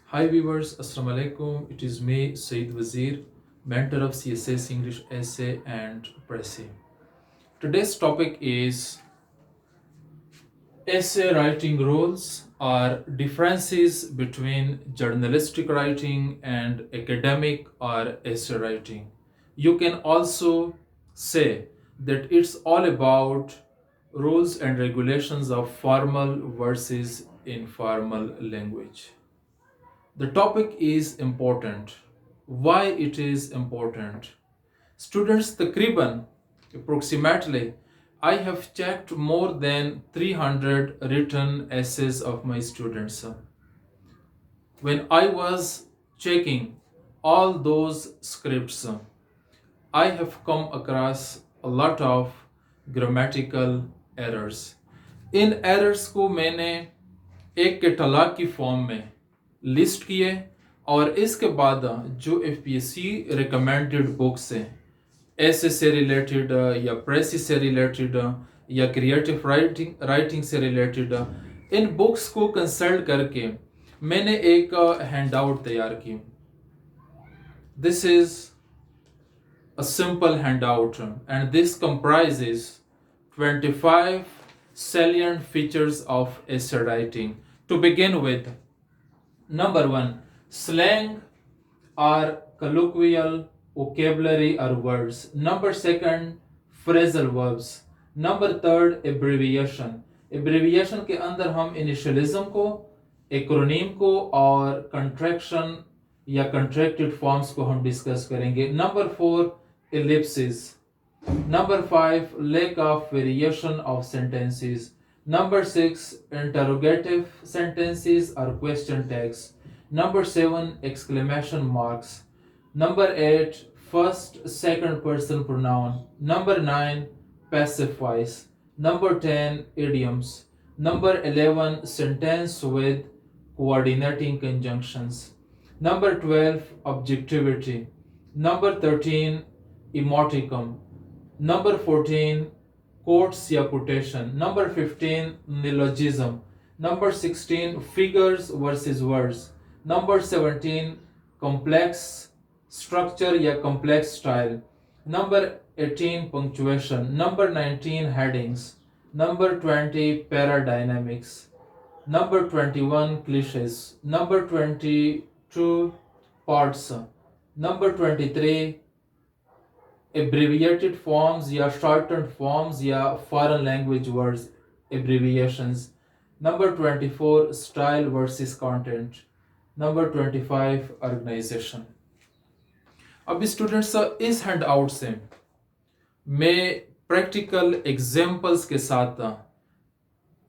Hi viewers, Assalamu alaikum. It is me, Saeed Wazir, mentor of CSS English Essay and Pressy. Today's topic is essay writing rules or differences between journalistic writing and academic or essay writing. You can also say that it's all about rules and regulations of formal versus informal language. The topic is important. Why it is important? Students, Takriban, approximately, I have checked more than 300 written essays of my students. When I was checking all those scripts, I have come across a lot of grammatical errors. In errors को मैंने एक catalogue की form में list किए और इसके बाद जो एफपीएससी रिकमेंडेड बुक्स हैं ऐसे से रिलेटेड या प्रेसी से रिलेटेड या क्रिएटिव राइटिंग से रिलेटेड इन बुक्स को कंसल्ट करके मैंने एक हैंडआउट तैयार की. This is a simple handout, and this comprises 25 salient features of essay writing. To begin with, number 1, slang or colloquial vocabulary or words. Number 2, phrasal verbs. Number 3, abbreviation के अंदर हम initialism को, acronym को और contraction या contracted forms को हम discuss करेंगे. Number 4, ellipses. Number 5, lack of variation of sentences. Number 6, interrogative sentences or question tags. Number 7, exclamation marks. Number 8, first, second person pronoun. Number 9, passive voice. Number 10, idioms. Number 11, sentence with coordinating conjunctions. Number 12, objectivity. Number 13, emoticon. Number 14, quotes या quotation. Number 15, neologism. Number 16, figures versus words. Number 17, complex structure या complex style. Number 18, punctuation. Number 19, headings. Number 20, paradynamics. Number 21, cliches. Number 22, parts. Number 23, abbreviated forms या shortened forms या foreign language words abbreviations. Number 24, style versus content. Number 25, organization. अब students इस hand out से मैं practical examples के साथ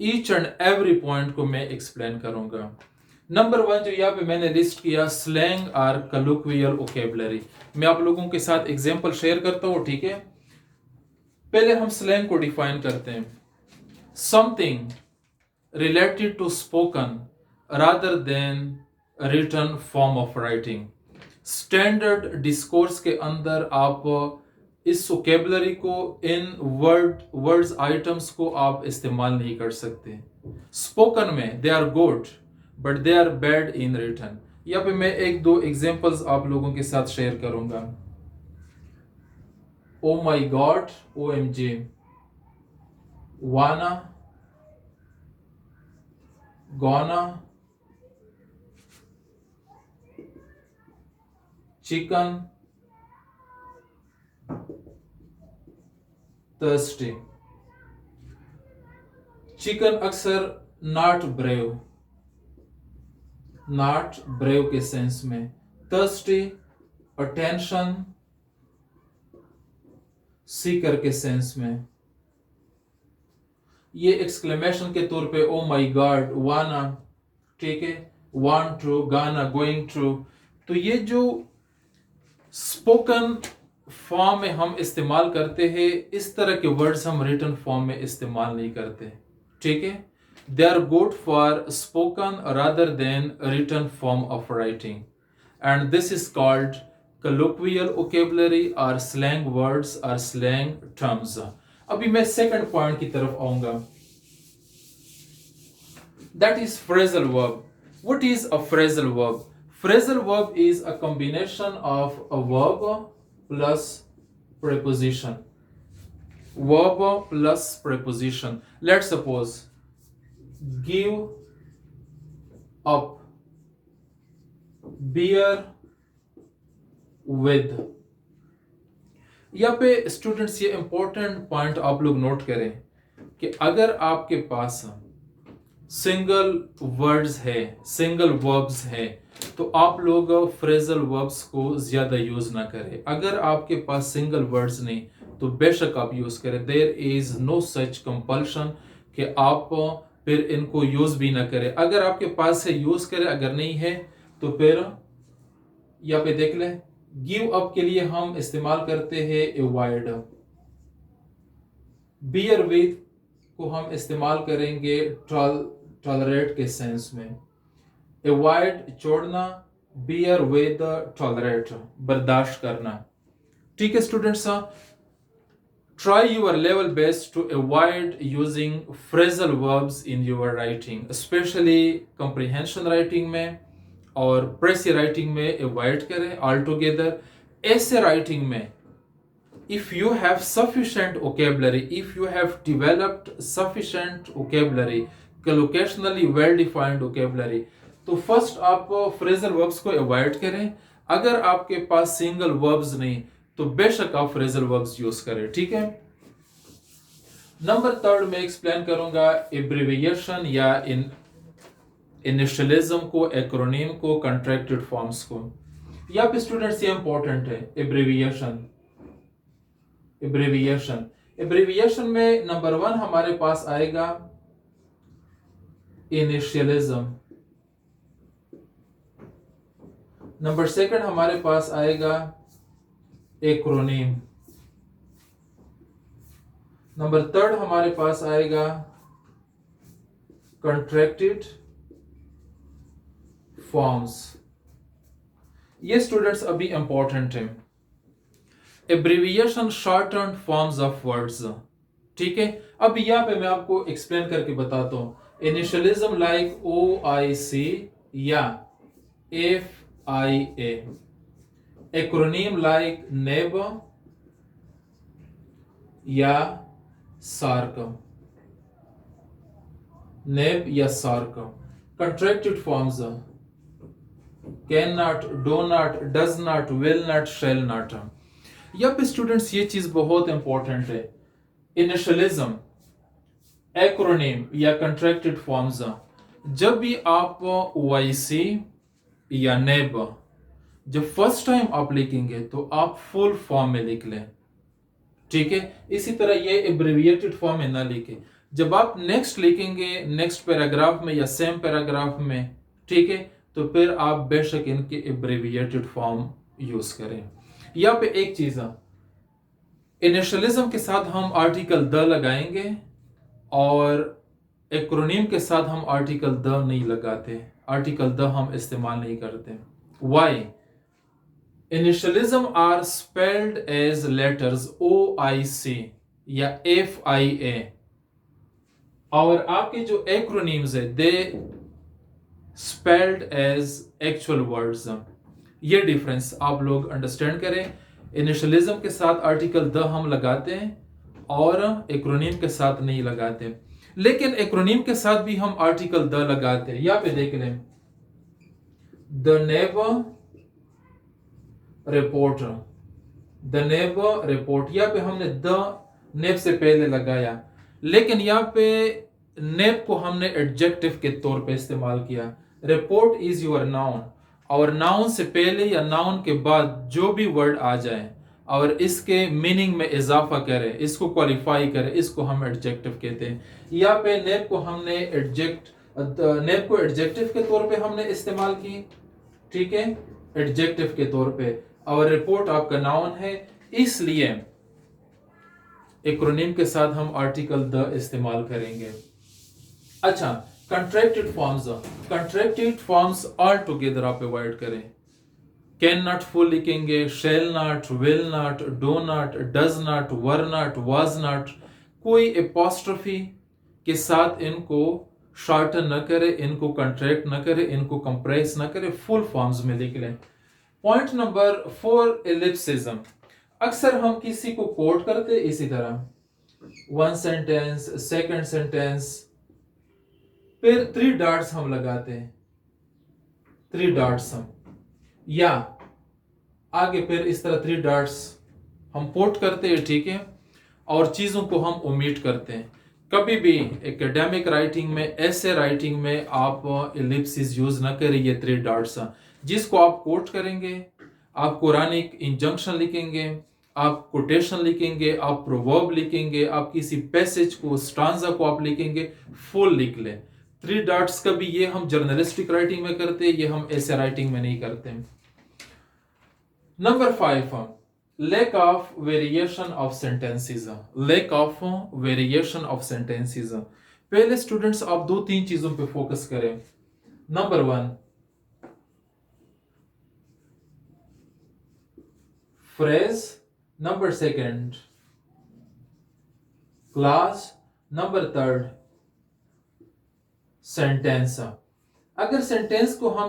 each and every point को मैं एक्सप्लेन करूंगा. नंबर 1 जो यहाँ पे मैंने लिस्ट किया, स्लैंग और कलोक्वियल वोकैबुलरी. मैं आप लोगों के साथ एग्जांपल शेयर करता हूँ, ठीक है. पहले हम स्लैंग को डिफाइन करते हैं. Something related to spoken rather than written form of writing. Standard discourse के अंदर आप इस वोकैबुलरी को, इन वर्ड्स आइटम्स को आप इस्तेमाल नहीं कर सकते. स्पोकन में they are good but they are bad in written. यहाँ पे मैं एक दो एग्जांपल्स आप लोगों के साथ शेयर करूंगा. ओ माई गॉड, OMG, वाना, गौना, चिकन, थर्स्टी. चिकन अक्सर नॉट ब्रेव के सेंस में. थर्स्टी अटेंशन सीकर के सेंस में. ये एक्सक्लेमेशन के तौर पे ओ माई गॉड, वाना, ठीक है, वांट टू, गाना, गोइंग टू. तो ये जो स्पोकन फॉर्म में हम इस्तेमाल करते हैं, इस तरह के वर्ड्स हम रिटन फॉर्म में इस्तेमाल नहीं करते, ठीक है. They are good for spoken rather than written form of writing, and this is called colloquial vocabulary or slang words or slang terms. अभी मैं सेकंड पॉइंट की तरफ आऊंगा, that is phrasal verb. What is a phrasal verb? Phrasal verb is a combination of a verb plus preposition. Verb plus preposition. Let's suppose give up, bear with. यहाँ पे students ये important point आप लोग note करें कि अगर आपके पास single words है, सिंगल वर्ब्स है, तो आप लोग फ्रेजल वर्ब्स को ज्यादा यूज ना करें। अगर आपके पास सिंगल वर्ड्स नहीं तो बेशक आप यूज करें। There is no such compulsion कि आप फिर इनको यूज भी ना करें। अगर आपके पास है यूज करें, अगर नहीं है तो फिर यहाँ पे देख लें, गिव अप के लिए हम इस्तेमाल करते हैं अवॉइड। बियर विद को हम इस्तेमाल करेंगे टॉलरेट के सेंस में। अवॉइड छोड़ना, बियर विद टॉलरेट बर्दाश्त करना। ठीक है students, try your level best to avoid using phrasal verbs in your writing, specially comprehension writing में और प्रेसी राइटिंग में अवॉइड करें ऑल टुगेदर। ऐसे राइटिंग में if you have sufficient vocabulary, if you have developed sufficient vocabulary, collocationally well defined vocabulary, तो first आप phrasal verbs को avoid करें। अगर आपके पास सिंगल वर्ब्स नहीं तो बेशक आप फ्रेजल वर्ब्स यूज करें। ठीक है। नंबर थर्ड में एक्सप्लेन करूंगा एब्रिविएशन या इनिशियलिज्म को, एक्रोनिम को, कंट्रैक्टेड फॉर्म्स को। यहाँ पे स्टूडेंट्स ये इंपॉर्टेंट है एब्रिविएशन। एब्रिविएशन में नंबर 1 हमारे पास आएगा इनिशियलिज्म, नंबर 2 हमारे पास आएगा एक्रोनिम, नंबर 3 हमारे पास आएगा कंट्रैक्टेड फॉर्म्स। ये स्टूडेंट्स अभी इंपॉर्टेंट है। Abbreviation shorten forms of words. ठीक है। अब यहाँ पे मैं आपको एक्सप्लेन करके बताता हूं। इनिशियलिज्म लाइक OIC या FIA, एक्रोनिम लाइक नेब या सार्कम, नेब या sarcam. Contracted forms can not, do not, does not, will not, shall not. यहाँ पे स्टूडेंट्स ये चीज बहुत इंपॉर्टेंट है। इनिशियलिज्म, एक्रोनिम या कंट्रैक्टेड फॉर्म्स, जब भी आप OIC या नेब जब फर्स्ट टाइम आप लिखेंगे तो आप फुल फॉर्म में लिख लें। ठीक है। इसी तरह ये एब्रिविएटेड फॉर्म में ना लिखें। जब आप नेक्स्ट लिखेंगे नेक्स्ट पैराग्राफ में या सेम पैराग्राफ में, ठीक है, तो फिर आप बेशक इनके एब्रिविएटेड फॉर्म यूज करें। यहाँ पे एक चीज है, इनिशियलिज्म के साथ हम आर्टिकल द लगाएंगे और एक्रोनिम के साथ हम आर्टिकल द नहीं लगाते, आर्टिकल द हम इस्तेमाल नहीं करते। Why? Initialism are spelled as letters OIC या FIA, और आपके जो एक्रोनिम्स है they spelled as actual words. ये डिफरेंस आप लोग अंडरस्टैंड करें। इनिशियलिज्म के साथ आर्टिकल द हम लगाते हैं और एक्रोनिम के साथ नहीं लगाते, लेकिन एक्रोनिम के साथ भी हम आर्टिकल द लगाते हैं। यहाँ पे देख लें, the neighbour report, the neighbour report, यहाँ पे हमने द नेब से पहले लगाया, लेकिन यहाँ पे नेब को हमने एडजेक्टिव के तौर पे इस्तेमाल किया। रिपोर्ट इज योर नाउन, और नाउन से पहले या नाउन के बाद जो भी वर्ड आ जाए और इसके मीनिंग में इजाफा करे, इसको क्वालिफाई करे, इसको हम एडजेक्टिव कहते हैं। यहाँ पे नेब को हमने नेब को एडजेक्टिव के तौर पे हमने इस्तेमाल की। ठीक है, एडजेक्टिव के तौर पे, और रिपोर्ट आपका नाउन है, इसलिए एक्रोनिम के साथ हम आर्टिकल द इस्तेमाल करेंगे। अच्छा, contracted forms, contracted forms all together आप अवॉइड करें। कैन नॉट फुल लिखेंगे, shall not, will not, do not, does not, were not, was not, कोई एपोस्ट्रोफी के साथ इनको शॉर्टन न करे, इनको कंट्रैक्ट न करे, इनको कंप्रेस न करे, फुल फॉर्म्स में लिख लें। Point number 4, एलिप्सिज्म। अक्सर हम किसी को कोट करते इसी तरह, वन सेंटेंस, सेकंड सेंटेंस, फिर 3 डॉट्स हम लगाते हैं, 3 डॉट्स हम, या आगे फिर इस तरह 3 डॉट्स हम कोट करते हैं, ठीक है, और चीजों को हम ओमिट करते हैं। कभी भी एकेडमिक राइटिंग में, ऐसे राइटिंग में आप एलिप्सिस यूज ना करें, ये 3 डॉट्स। जिसको आप कोट करेंगे, आप कुरानिक इंजंक्शन लिखेंगे, आप कोटेशन लिखेंगे, आप प्रोवर्ब लिखेंगे, आप किसी पैसेज को, स्टांजा को आप लिखेंगे, फुल लिख लें। 3 डॉट्स का भी ये हम जर्नलिस्टिक राइटिंग में करते हैं, ये हम ऐसे राइटिंग में नहीं करते। Number 5, lack of variation of sentences। lack of variation of sentences। पहले स्टूडेंट्स आप 2-3 चीजों पे फोकस करें। Number 1, phrase. Number 2, class. Number 3, sentence. अगर सेंटेंस को हम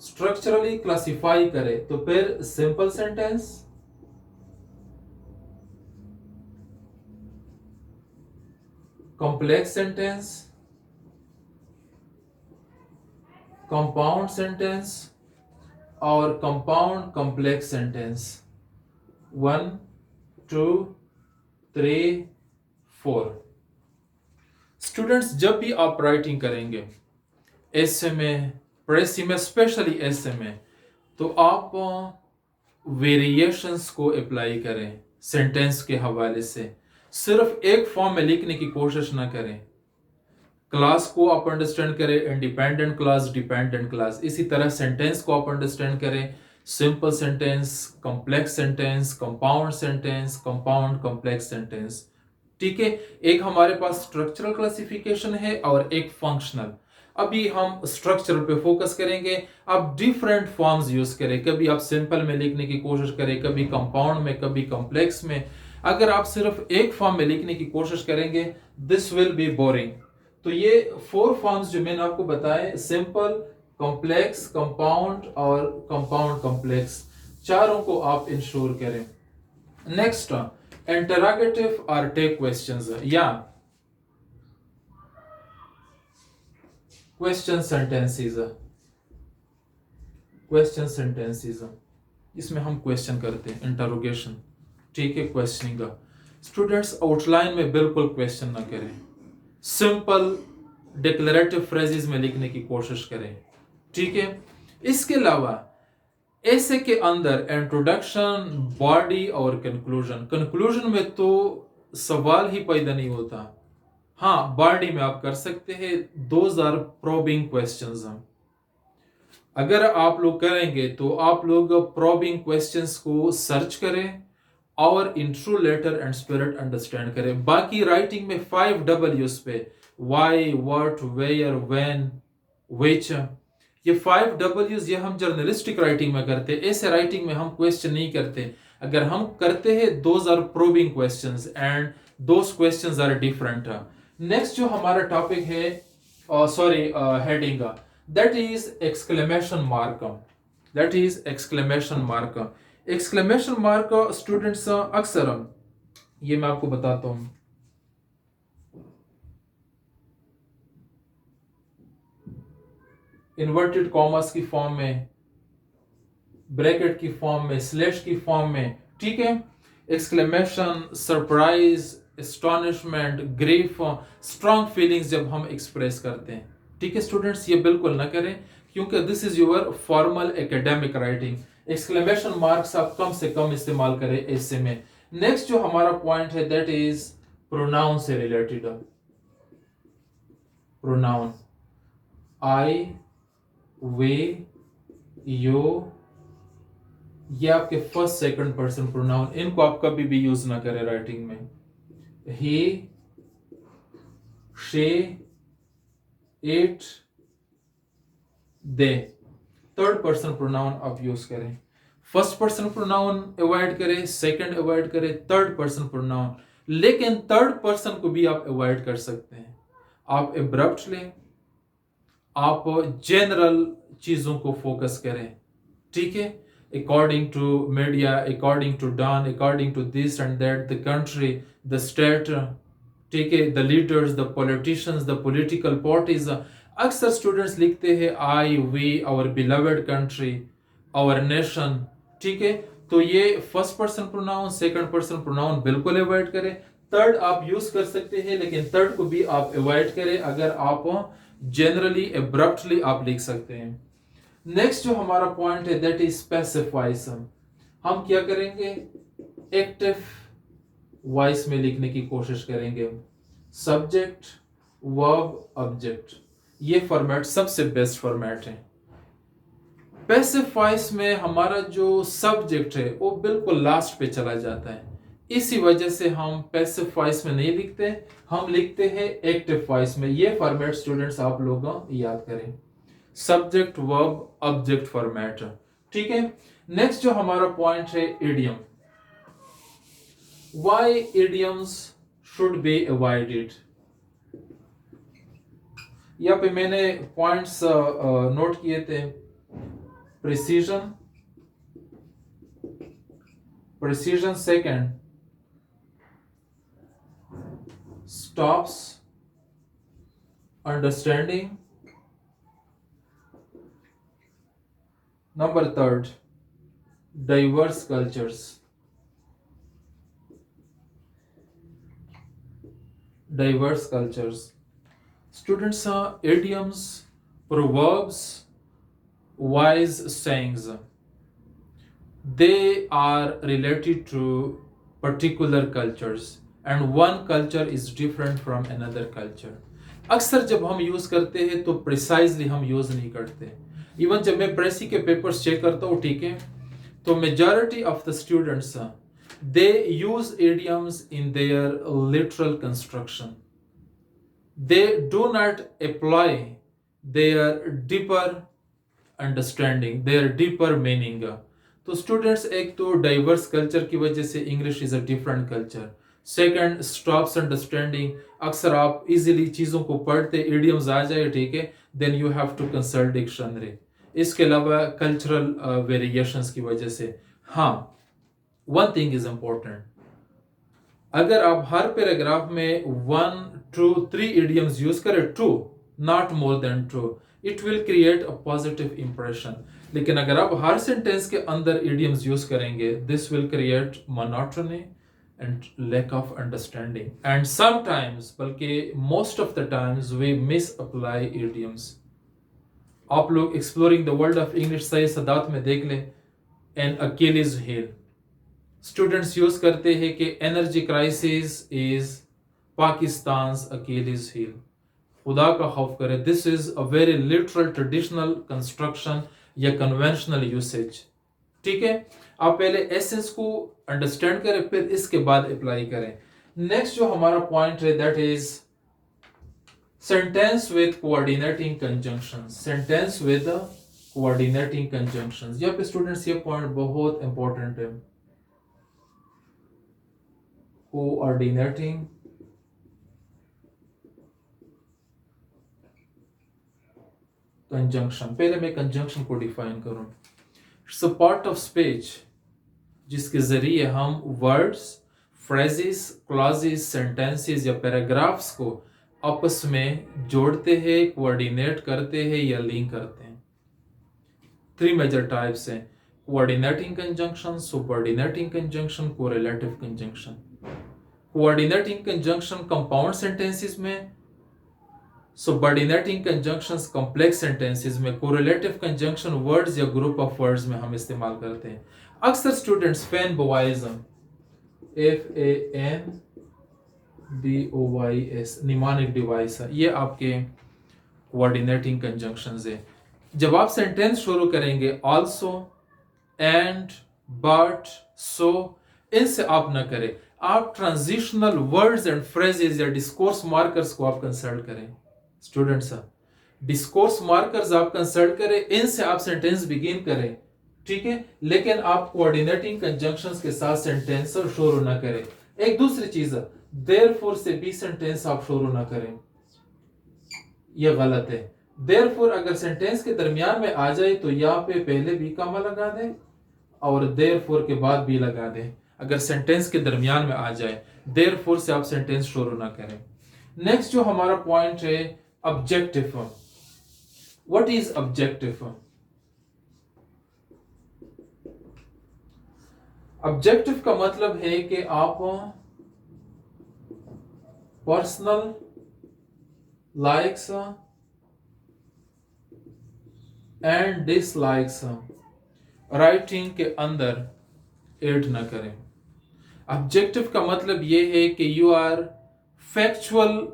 स्ट्रक्चरली क्लासिफाई करें तो फिर simple sentence, complex sentence, compound sentence और कंपाउंड कॉम्प्लेक्स सेंटेंस। 1, 2, 3, 4। स्टूडेंट्स, जब भी आप राइटिंग करेंगे ऐसे में, प्रेसी में, स्पेशली ऐसे में, तो आप वेरिएशंस को अप्लाई करें सेंटेंस के हवाले से। सिर्फ एक फॉर्म में लिखने की कोशिश ना करें। क्लास को आप अंडरस्टैंड करें, इंडिपेंडेंट क्लास, डिपेंडेंट क्लास। इसी तरह सेंटेंस को आप अंडरस्टैंड करें, simple sentence, complex sentence, compound sentence, compound complex sentence. ठीक है, एक हमारे पास स्ट्रक्चरल क्लासिफिकेशन है और एक फंक्शनल। अभी हम स्ट्रक्चर पे फोकस करेंगे। आप डिफरेंट फॉर्म्स यूज करें, कभी आप सिंपल में लिखने की कोशिश करें, कभी कंपाउंड में, कभी कॉम्प्लेक्स में। अगर आप सिर्फ एक फॉर्म में लिखने की कोशिश करेंगे, दिस विल बी बोरिंग। तो ये 4 फॉर्म्स जो मैंने आपको बताए, सिंपल, कॉम्प्लेक्स, कंपाउंड और कंपाउंड कॉम्प्लेक्स, चारों को आप इंश्योर करें। नेक्स्ट, इंटरोगेटिव और टेक क्वेश्चंस या क्वेश्चन सेंटेंसेस। क्वेश्चन सेंटेंसेस, इसमें हम क्वेश्चन करते हैं, इंटरोगेशन, ठीक है, क्वेश्चनिंग का। स्टूडेंट्स, आउटलाइन में बिल्कुल क्वेश्चन ना करें, सिंपल डिक्लेरेटिव फ्रेजेस में लिखने की कोशिश करें, ठीक है। इसके अलावा ऐसे के अंदर इंट्रोडक्शन, बॉडी और कंक्लूजन। कंक्लूजन में तो सवाल ही पैदा नहीं होता। हाँ, बॉडी में आप कर सकते हैं, दोज आर प्रोबिंग क्वेश्चंस। अगर आप लोग करेंगे तो आप लोग प्रोबिंग क्वेश्चंस को सर्च करें और in true letter and spirit understand करें। बाकी राइटिंग में 5 W's पे, why, what, where, when, which, ये 5 W's ये हम जर्नलिस्टिक राइटिंग में करते हैं। ऐसे राइटिंग में हम क्वेश्चन नहीं करते। अगर हम करते हैं, those are probing questions and those questions are different. Next जो हमारा टॉपिक है, heading, that is exclamation mark. That is exclamation mark. Exclamation mark students, अक्सर ये मैं आपको बताता हूं, इन्वर्टेड कॉमर्स की फॉर्म में, ब्रैकेट की फॉर्म में, स्लैश की फॉर्म में, ठीक है। Exclamation, surprise, astonishment, grief, strong feelings जब हम एक्सप्रेस करते हैं, ठीक है स्टूडेंट्स, ये बिल्कुल ना करें, क्योंकि this is your formal academic writing. Exclamation marks आप कम से कम इस्तेमाल करें ऐसे में। नेक्स्ट जो हमारा पॉइंट है, दैट इज प्रोनाउन से रिलेटेड। प्रोनाउन, आई, वे, यो, ये आपके फर्स्ट सेकंड पर्सन प्रोनाउन, इनको आप कभी भी यूज ना करें राइटिंग में। ही, शे, it, they, third person pronoun आप यूज करें। फर्स्ट पर्सन प्रोनाउन अवॉइड करें, सेकंड अवॉइड करें, थर्ड पर्सन प्रोनाउन लेकिन थर्ड पर्सन को भी आप अवॉइड कर सकते हैं। आप एब्रप्ट लें, आप जनरल चीजों को फोकस करें, ठीक है, according to media, according to Dawn, according to this and that, the country, the state, ठीक है, the leaders, the politicians, the political parties. अक्सर स्टूडेंट्स लिखते हैं I, we, our beloved country, our nation, ठीक है। तो ये first person pronoun, second person pronoun बिल्कुल अवॉइड करें। थर्ड आप यूज कर सकते हैं, लेकिन थर्ड को भी आप अवॉइड करें। अगर आप जनरली एब्रप्टली आप लिख सकते हैं। नेक्स्ट जो हमारा पॉइंट है दैट इज स्पेसिफाइज। हम क्या करेंगे, एक्टिव वॉइस में लिखने की कोशिश करेंगे। सब्जेक्ट, वर्ब, ऑब्जेक्ट, ये फॉर्मेट सबसे बेस्ट फॉर्मेट है। पैसिफाइस में हमारा जो सब्जेक्ट है वो बिल्कुल लास्ट पे चला जाता है, इसी वजह से हम पैसिफाइस में नहीं लिखते, हम लिखते हैं एक्टिव वॉइस में। ये फॉर्मेट स्टूडेंट्स आप लोग याद करें, सब्जेक्ट, वर्ब, ऑब्जेक्ट फॉर्मेट, ठीक है। नेक्स्ट जो हमारा पॉइंट है idiom. Why idioms should be avoided. यहाँ पे मैंने पॉइंट्स नोट किए थे। Precision, second, stops, understanding, number third, diverse cultures. Diverse cultures. Students, idioms, proverbs, wise sayings, they are related to particular cultures and one culture is different from another culture. अक्सर जब हम use करते हैं तो precisely हम use नहीं करते। Even जब मैं प्रेसी के पेपर्स चेक करता हूँ, ठीक है, तो majority of the students they use idioms in their literal construction. They do not apply their deeper understanding, their deeper meaning. तो स्टूडेंट्स, एक तो डाइवर्स कल्चर की वजह से English is a different culture. Second, stops understanding, अक्सर आप easily चीज़ों को पढ़ते, इडियम्स आ जाए, ठीक है, then you have to consult dictionary. इसके अलावा कल्चरल वेरिएशंस की वजह से। हाँ, वन थिंग इज इंपॉर्टेंट, अगर आप हर पैराग्राफ में 1, 2, 3 इडियम्स यूज करें, true, not more than true, it will create a positive impression. लेकिन अगर आप हर सेंटेंस के अंदर इडियम्स यूज करेंगे, this will create monotony and lack of understanding and sometimes, बल्कि most of the times, we misapply idioms. आप लोग exploring the world of English सही सदात में देख लें, an Achilles heel. Students use करते हैं कि energy crisis is Pakistan's अकेलीज heal. खुदा का खौफ करे, this is a very literal traditional construction या कन्वेंशनल यूसेज, ठीक है। आप पहले एसेंस को अंडरस्टैंड करें, फिर इसके बाद अप्लाई करें। नेक्स्ट जो हमारा पॉइंट है that is sentence with coordinating conjunctions. Sentence with coordinating conjunctions, यहाँ पे स्टूडेंट्स ये पॉइंट बहुत इंपॉर्टेंट है। कोऑर्डिनेटिंग कंजंक्शन, पहले मैं कंजंक्शन को डिफाइन करूं। It's a part of speech जिसके जरिए हम वर्ड्स, फ्रेजेस, क्लॉजेस, सेंटेंसेस या पैराग्राफ्स को आपस में जोड़ते हैं, कोऑर्डिनेट करते हैं या लिंक करते हैं। 3 मेजर टाइप्स हैं: coordinating conjunction, subordinating conjunction, correlative conjunction. Coordinating conjunction compound sentences में, सबऑर्डिनेटिंग कंजंक्शंस कॉम्प्लेक्स सेंटेंसेस में, कोरिलेटिव कंजंक्शन वर्ड्स या ग्रुप ऑफ वर्ड्स में हम इस्तेमाल करते हैं। अक्सर students fanboyism, FANBOYS, mnemonic device है, ये आपके कोऑर्डिनेटिंग कंजंक्शंस है। जब आप सेंटेंस शुरू करेंगे आल्सो, एंड, बट, सो, इनसे आप ना करें। आप ट्रांजिशनल वर्ड्स एंड फ्रेजेस या डिस्कोर्स मार्कर्स को आप कंसल्ट करें। स्टूडेंट्स, डिस्कोर्स मार्कर्स आप कंसल्ट करें, इनसे आप सेंटेंस बिगिन करें, ठीक है, लेकिन आप कोऑर्डिनेटिंग कंजंक्शंस के साथ सेंटेंस शुरू ना करें। एक दूसरी चीज, देयरफॉर से बी सेंटेंस आप शुरू ना करें, यह गलत है। देयरफॉर अगर सेंटेंस के दरमियान में आ जाए तो यहाँ पे पहले बी कॉमा लगा दें और देयरफॉर के बाद बी लगा दें। अगर सेंटेंस के दरमियान में आ जाए, देयरफॉर से आप सेंटेंस शुरू ना करें। नेक्स्ट जो हमारा पॉइंट है, objective. What is objective? Objective का मतलब है कि आप personal likes and dislikes writing के अंदर ऐड ना करें। ऑब्जेक्टिव का मतलब यह है कि you are factual,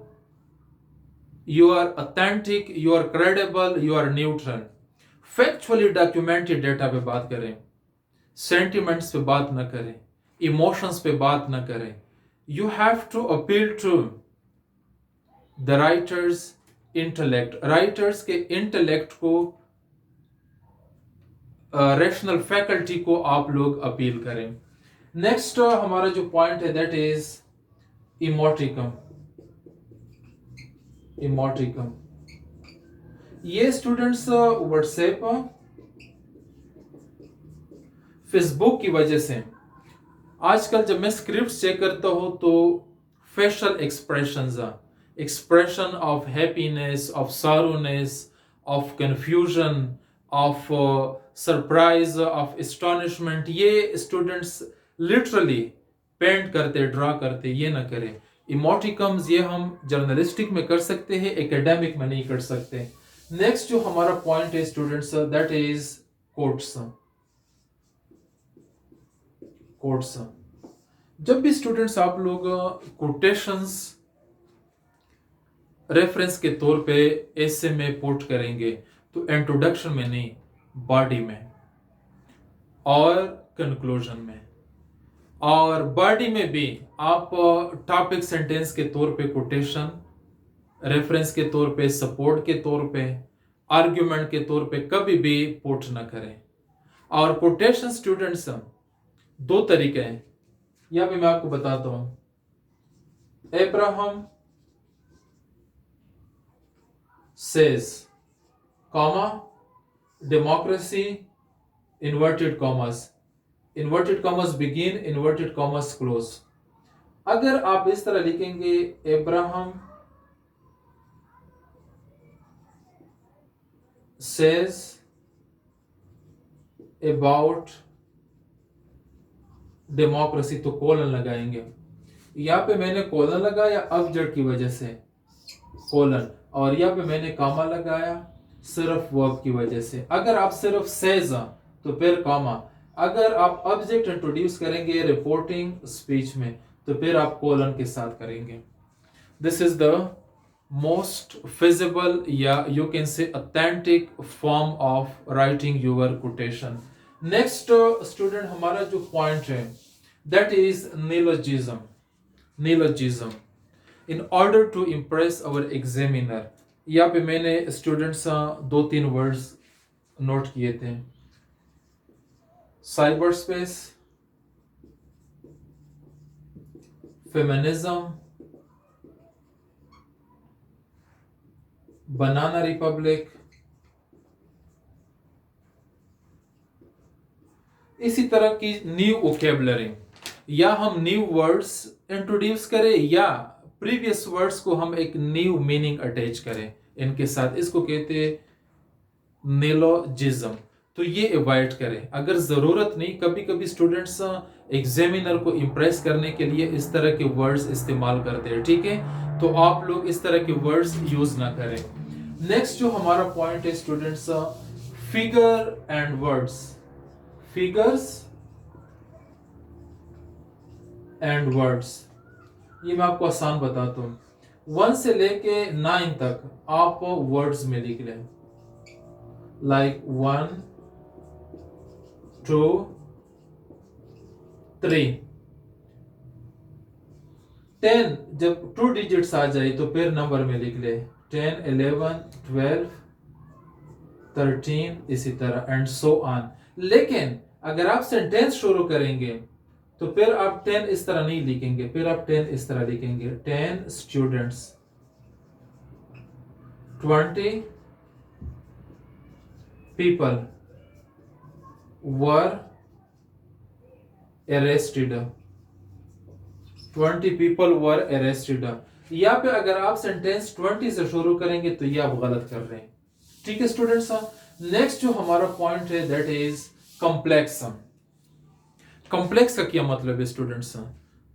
you are authentic, you are credible, you are neutral. Factually documented data पे बात करें, सेंटिमेंट्स पे बात ना करें, इमोशंस पे बात ना करें। You have to appeal to the writer's intellect, writer's के इंटेलेक्ट को, रैशनल फैकल्टी को आप लोग अपील करें। नेक्स्ट हमारा जो पॉइंट है दैट इज इमोटिकम। इमोटिकम ये स्टूडेंट्स व्हाट्सएप, फेसबुक की वजह से आजकल जब मैं स्क्रिप्ट चेक करता हूं तो facial expressions, expression of happiness, of sadness, of confusion, of surprise, of astonishment, ये स्टूडेंट्स लिटरली पेंट करते, ड्रा करते, ये ना करें। इमोटिकम्स ये हम जर्नलिस्टिक में कर सकते हैं, एकेडमिक में नहीं कर सकते। नेक्स्ट जो हमारा पॉइंट है students that is quotes. Quotes जब भी स्टूडेंट्स आप लोग कोटेशंस रेफरेंस के तौर पे ऐसे में पुट करेंगे तो इंट्रोडक्शन में नहीं, बॉडी में और कंक्लूजन में। और बॉडी में भी आप टॉपिक सेंटेंस के तौर पे कोटेशन, रेफरेंस के तौर पे, सपोर्ट के तौर पे, आर्ग्यूमेंट के तौर पे कभी भी पुट ना करें। और कोटेशन स्टूडेंट्स दो तरीके हैं, यहां पे मैं आपको बताता हूं। Abraham says, comma, democracy, inverted commas, inverted commas begin, inverted commas close. अगर आप इस तरह लिखेंगे अब्राहम सेज अबाउट डेमोक्रेसी तो कोलन लगाएंगे। यहां पे मैंने कोलन लगाया ऑब्जेक्ट की वजह से, कोलन, और यहां पे मैंने कॉमा लगाया सिर्फ वर्ब की वजह से। अगर आप सिर्फ सेज तो फिर कॉमा, अगर आप ऑब्जेक्ट इंट्रोड्यूस करेंगे रिपोर्टिंग स्पीच में तो फिर आप कोलन के साथ करेंगे। This is the most feasible या you can say authentic form of writing your quotation. Next student हमारा जो पॉइंट है that is neologism. Neologism in order to impress our examiner. यहाँ पे मैंने स्टूडेंट्स 2-3 वर्ड्स नोट किए थे। Cyber space, feminism, banana republic. इसी तरह की न्यू वोकेबलरी, या हम न्यू वर्ड्स इंट्रोड्यूस करें या प्रीवियस वर्ड्स को हम एक न्यू मीनिंग अटैच करें इनके साथ, इसको कहते हैं निलोजिज्म। तो ये अवॉइड करें अगर जरूरत नहीं। कभी कभी स्टूडेंट्स एग्जामिनर को इंप्रेस करने के लिए इस तरह के वर्ड्स इस्तेमाल करते हैं, ठीक है, तो आप लोग इस तरह के वर्ड्स यूज ना करें। नेक्स्ट जो हमारा पॉइंट है students, figure and words. Figures and words, ये मैं आपको आसान बताता हूं। 1 से लेके 9 तक आप वर्ड्स में लिख लें, लाइक 1 2 3। 10 जब 2 डिजिट्स आ जाए तो फिर नंबर में लिख ले, 10 11 12 13 इसी तरह एंड सो ऑन। लेकिन अगर आप सेंटेंस शुरू करेंगे तो फिर आप 10 इस तरह नहीं लिखेंगे, फिर आप 10 इस तरह लिखेंगे, 10 students, 20 people were arrested, 20 people were arrested। यहाँ पे अगर आप सेंटेंस 20 से शुरू करेंगे तो ये आप गलत कर रहे हैं। ठीक है स्टूडेंट्स, नेक्स्ट जो हमारा पॉइंट है दैट इज कॉम्प्लेक्स। कॉम्प्लेक्स का क्या मतलब है स्टूडेंट्स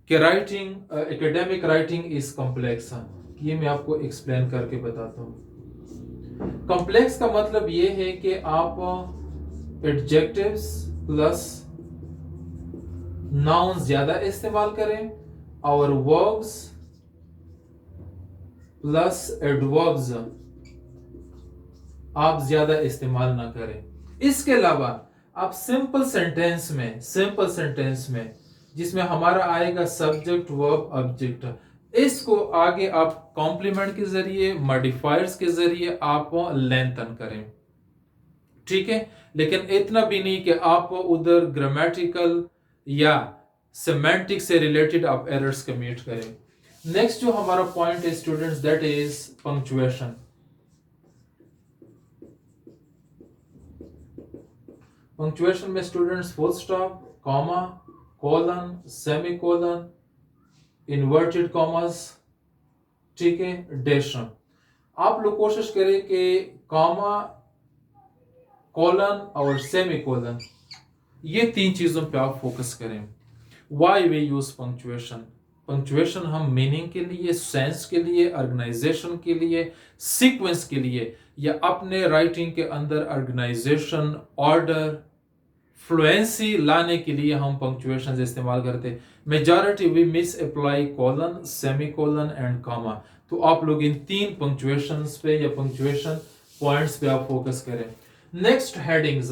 कि writing, academic writing is complex. ये मैं आपको एक्सप्लेन करके बताता हूँ। कॉम्प्लेक्स का मतलब ये है कि आप एडजेक्टिव्स प्लस नाउन ज्यादा इस्तेमाल करें और वर्ब्स प्लस एडवर्ब्स आप ज्यादा इस्तेमाल ना करें। इसके अलावा आप सिंपल सेंटेंस में जिसमें हमारा आएगा सब्जेक्ट वर्ब ऑब्जेक्ट, इसको आगे आप कॉम्प्लीमेंट के जरिए, मॉडिफायर्स के जरिए आप लेंथन करें। ठीक है, लेकिन इतना भी नहीं कि आप उधर ग्रामेटिकल या सेमेंटिक से रिलेटेड आप एरर्स कमिट करें। नेक्स्ट जो हमारा पॉइंट है students that is punctuation. Punctuation में students full stop, comma, colon, semicolon, inverted commas, ठीक है, डैश। आप लोग कोशिश करें कि कॉमा, कोलन और सेमीकोलन ये तीन चीजों पे आप फोकस करें। Why we use punctuation? Punctuation हम मीनिंग के लिए, सेंस के लिए, ऑर्गेनाइजेशन के लिए, सीक्वेंस के लिए या अपने राइटिंग के अंदर ऑर्गेनाइजेशन, ऑर्डर, फ्लुएंसी लाने के लिए हम पंक्चुएशन इस्तेमाल करते हैं। Majority we misapply colon, semicolon and comma. तो आप लोग इन तीन पंक्चुएशंस पे या पंक्चुएशन पॉइंट्स पे आप फोकस करें। Next headings.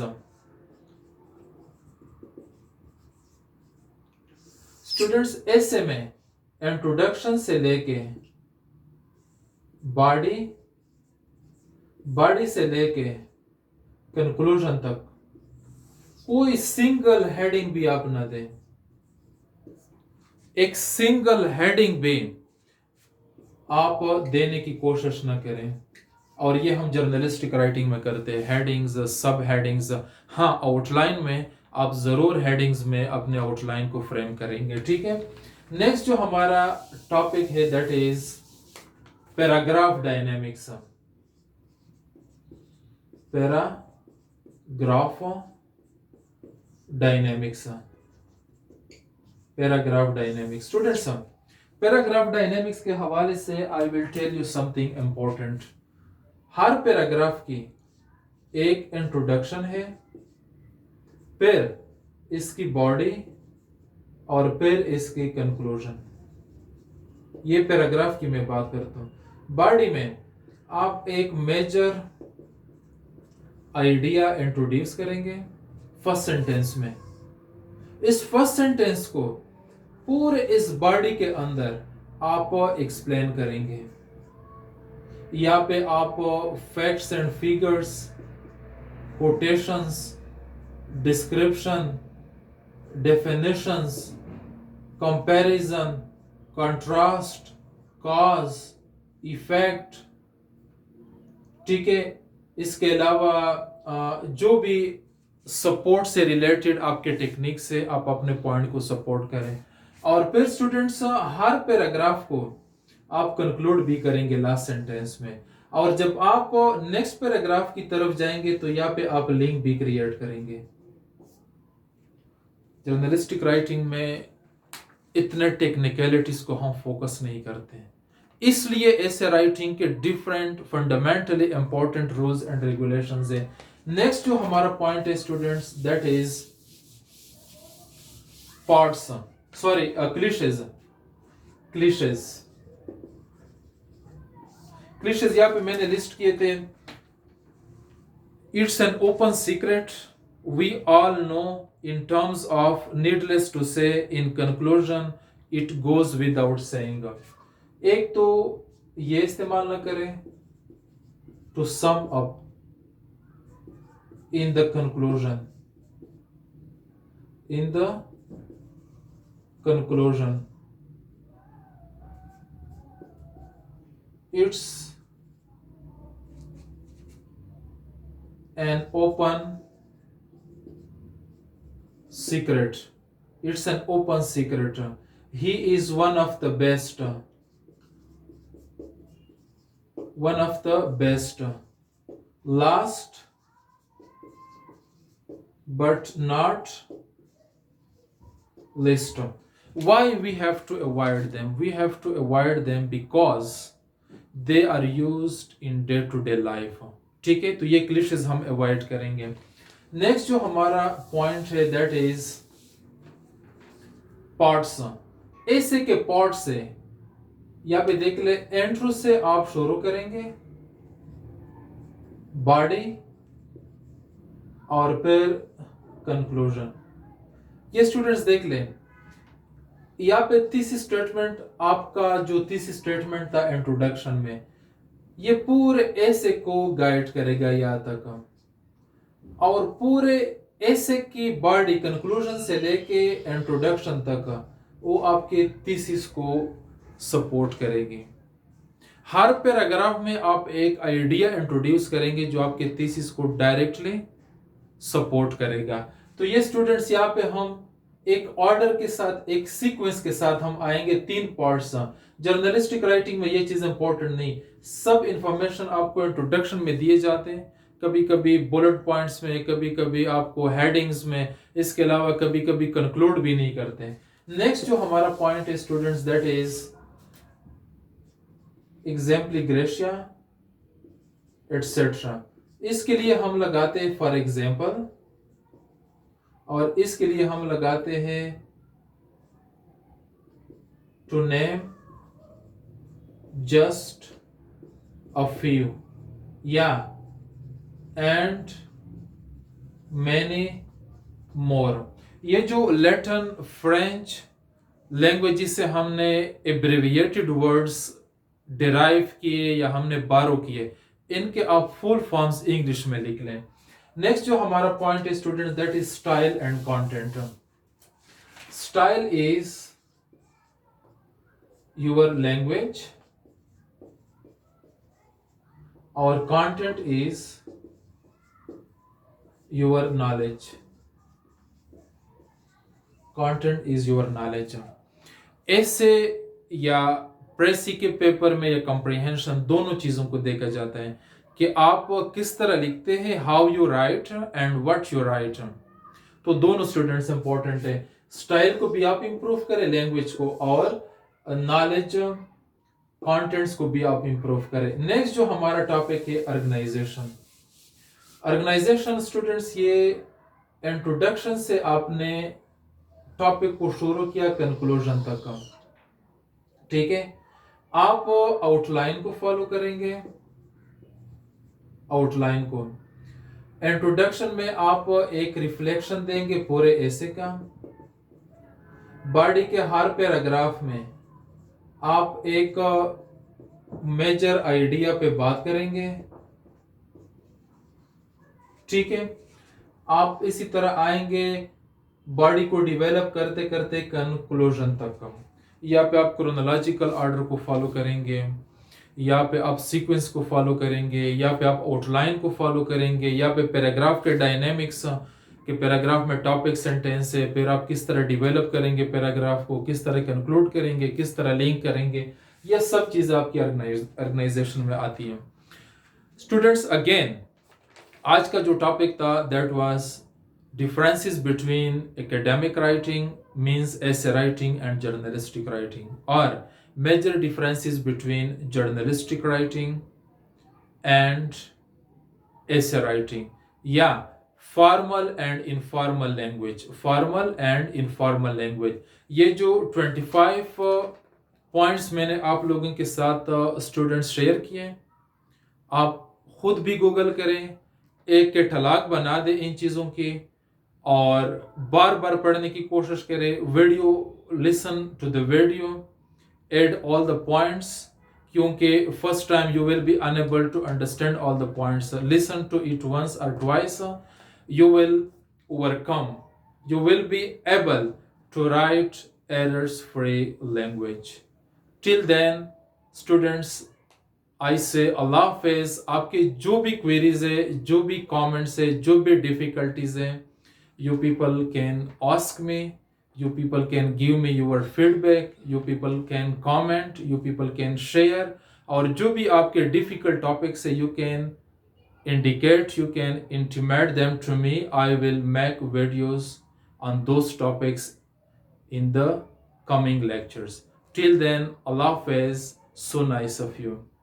स्टूडेंट्स ऐसे में इंट्रोडक्शन से लेके बॉडी से लेके कंक्लूजन तक कोई सिंगल हेडिंग भी आप ना दें। एक सिंगल हेडिंग भी आप देने की कोशिश ना करें। और ये हम जर्नलिस्टिक राइटिंग में करते हैं, हेडिंग्स, सब हेडिंग्स। हाँ, आउटलाइन में आप जरूर हेडिंग्स में अपने आउटलाइन को फ्रेम करेंगे। ठीक है, नेक्स्ट जो हमारा टॉपिक है that is paragraph dynamics. Paragraph dynamics students, paragraph dynamics के हवाले से I will tell you something important. हर पैराग्राफ की एक इंट्रोडक्शन है, फिर इसकी बॉडी और फिर इसकी कंक्लूजन। ये पैराग्राफ की मैं बात करता हूं। बॉडी में आप एक मेजर आइडिया इंट्रोड्यूस करेंगे फर्स्ट सेंटेंस में। इस फर्स्ट सेंटेंस को पूरे इस बॉडी के अंदर आप एक्सप्लेन करेंगे। यहाँ पे आप facts and figures, quotations, description, definitions, comparison, contrast, cause, effect, ठीक है, इसके अलावा जो भी सपोर्ट से रिलेटेड आपके टेक्निक से आप अपने पॉइंट को सपोर्ट करें। और फिर स्टूडेंट्स हर पैराग्राफ को आप कंक्लूड भी करेंगे लास्ट सेंटेंस में। और जब आप नेक्स्ट पैराग्राफ की तरफ जाएंगे तो यहाँ पे आप लिंक भी क्रिएट करेंगे। जर्नलिस्टिक राइटिंग में इतने टेक्निकलिटीज को हम फोकस नहीं करते हैं, इसलिए ऐसे राइटिंग के different fundamentally important rules and regulations है। नेक्स्ट जो हमारा पॉइंट है students that is parts, sorry cliches यहाँ पे मैंने लिस्ट किए थे। It's an open secret we all know, in terms of needless to say, in conclusion it goes without saying। एक तो ये इस्तेमाल ना करें to sum up, in the conclusion, conclusion. It's an open secret. It's an open secret. He is one of the best. One of the best. Last but not least. Why we have to avoid them? We have to avoid them because they are used in day to day life. ठीक है, तो ये क्लिशेस हम avoid करेंगे. Next जो हमारा point है that is parts. ऐसे के पार्ट से यहाँ पे देख ले, एंट्रो से आप शुरू करेंगे, बॉडी और फिर कंक्लूजन. ये स्टूडेंट्स देख ले, यहाँ पे तीसरी स्टेटमेंट, आपका जो तीसरी स्टेटमेंट था इंट्रोडक्शन में, ये पूरे ऐसे को गाइड करेगा यहाँ तक, और पूरे ऐसे की बॉडी कंक्लूजन से लेके इंट्रोडक्शन तक वो आपके थीसिस को सपोर्ट करेगी. हर पैराग्राफ में आप एक आइडिया इंट्रोड्यूस करेंगे जो आपके थीसिस को डायरेक्टली सपोर्ट करेगा. तो ये स्टूडेंट्स यहाँ पे हम एक ऑर्डर के साथ, एक सीक्वेंस के साथ हम आएंगे. 3 पार्ट्स. जर्नलिस्टिक राइटिंग में ये चीज इंपॉर्टेंट नहीं, सब इंफॉर्मेशन आपको इंट्रोडक्शन में दिए जाते हैं, कभी कभी बुलेट पॉइंट्स में, कभी कभी आपको हेडिंग्स में, इसके अलावा कभी कभी कंक्लूड भी नहीं करते. नेक्स्ट जो हमारा पॉइंट है स्टूडेंट्स दैट इज एग्जाम्पलिग्रेशिया एटसेट्रा. इसके लिए हम लगाते हैं फॉर एग्जाम्पल, और इसके लिए हम लगाते हैं to name just a few, या एंड मैनी मोर. ये जो लैटिन फ्रेंच लैंग्वेज से हमने एब्रिविएटेड वर्ड्स डिराइव किए या हमने बारो किए, इनके आप फुल फॉर्म्स इंग्लिश में लिख लें. नेक्स्ट जो हमारा पॉइंट है students that is style and content. Style is your language और content is your knowledge. Content is your knowledge. ऐसे या प्रेसी के पेपर में या कॉम्प्रिहेंशन, दोनों चीजों को देखा जाता है कि आप किस तरह लिखते हैं, how you right and what you right. तो दोनों स्टूडेंट्स इंपॉर्टेंट है. स्टाइल को भी आप इंप्रूव करें, लैंग्वेज को, और नॉलेज कंटेंट्स को भी आप इंप्रूव करें. नेक्स्ट जो हमारा टॉपिक है ऑर्गेनाइजेशन. ऑर्गेनाइजेशन स्टूडेंट्स, ये इंट्रोडक्शन से आपने टॉपिक को शुरू किया कंक्लूजन तक. ठीक है, आप आउटलाइन को फॉलो करेंगे. आउटलाइन को इंट्रोडक्शन में आप एक रिफ्लेक्शन देंगे पूरे ऐसे का. बॉडी के हर पैराग्राफ में आप एक मेजर आइडिया पे बात करेंगे. ठीक है, आप इसी तरह आएंगे बॉडी को डिवेलप करते करते कंक्लूजन तक. यहाँ पे आप क्रोनोलॉजिकल ऑर्डर को फॉलो करेंगे, यहाँ पे आप सीक्वेंस को फॉलो करेंगे, यहाँ पे आप आउटलाइन को फॉलो करेंगे, यहाँ पे पैराग्राफ के डायनेमिक्स के, पैराग्राफ में टॉपिक सेंटेंस है, फिर आप किस तरह डिवेलप करेंगे पैराग्राफ को, किस तरह कंक्लूड करेंगे, किस तरह लिंक करेंगे, ये सब चीजें आपकी ऑर्गेनाइजेशन में आती हैं. स्टूडेंट्स अगेन आज का जो टॉपिक था that was differences between academic writing means essay writing and journalistic writing, or major differences between journalistic writing and essay writing. Yeah, formal and informal language. Formal and informal language. ये जो 25 points मैंने आप लोगों के साथ students share किए, आप खुद भी गूगल करें, एक के ठलाक बना दें इन चीज़ों की, और बार बार पढ़ने की कोशिश करें. Video, listen to the video, add all the points, क्योंकि first time you will be unable to understand all the points. Listen to it once और twice, you will overcome, you will be able to write errors free language. Till then, students, आई से अल्लाह हाफिज. आपके जो भी queries है, जो भी comments है, जो भी डिफिकल्टीज है, you people can ask me, you people can give me your feedback, you people can comment, you people can share. और जो भी आपके difficult topics है, you can indicate, you can intimate them to me. I will make videos on those topics in the coming lectures. Till then, Allah Hafiz. So nice of you.